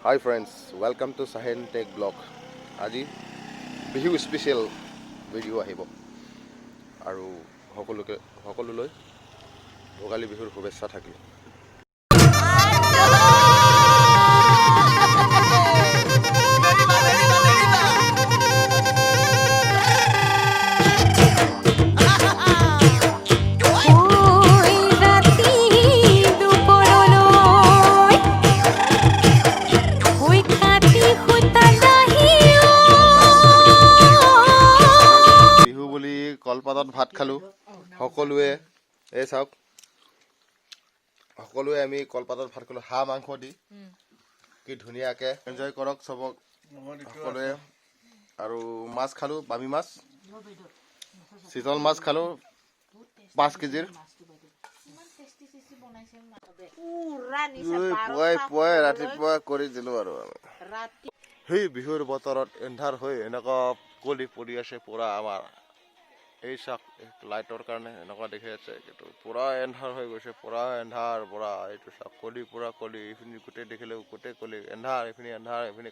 Hi friends, welcome to Sahen Tech Blog. আজি Bihu special video' আহিব আৰু সকলোলৈ ভোগালী বিহুৰ শুভেচ্ছা থাকিল। কলপাতত ভাত খালোঁ সকলোৱে। এই চাওক, সকলোৱে আমি কলপাতত ভাত খালোঁ হাঁহ মাংস দি। কি ধুনীয়াকৈ এনজয় কৰক চবক সকলোৱে। আৰু মাছ খালোঁ, বামী মাছ, চিতল মাছ খালোঁ 5 কেজিৰ। পুৱাই ৰাতিপুৱা কৰি দিলোঁ আৰু সেই বিহুৰ বতৰত এন্ধাৰ হৈ এনেকুৱা কলি পৰি আছে পুৰা। আমাৰ এই চাক লাইটৰ কাৰণে এনেকুৱা দেখি আছে, কিন্তু পুৰা এন্ধাৰ হৈ গৈছে, পুৰা এন্ধাৰ পুৰা। এইটো চাক কলি পুৰা কলি, এইখিনি গোটেই দেখিলেও গোটেই কলি এন্ধাৰ, এইখিনি এন্ধাৰ, এইখিনি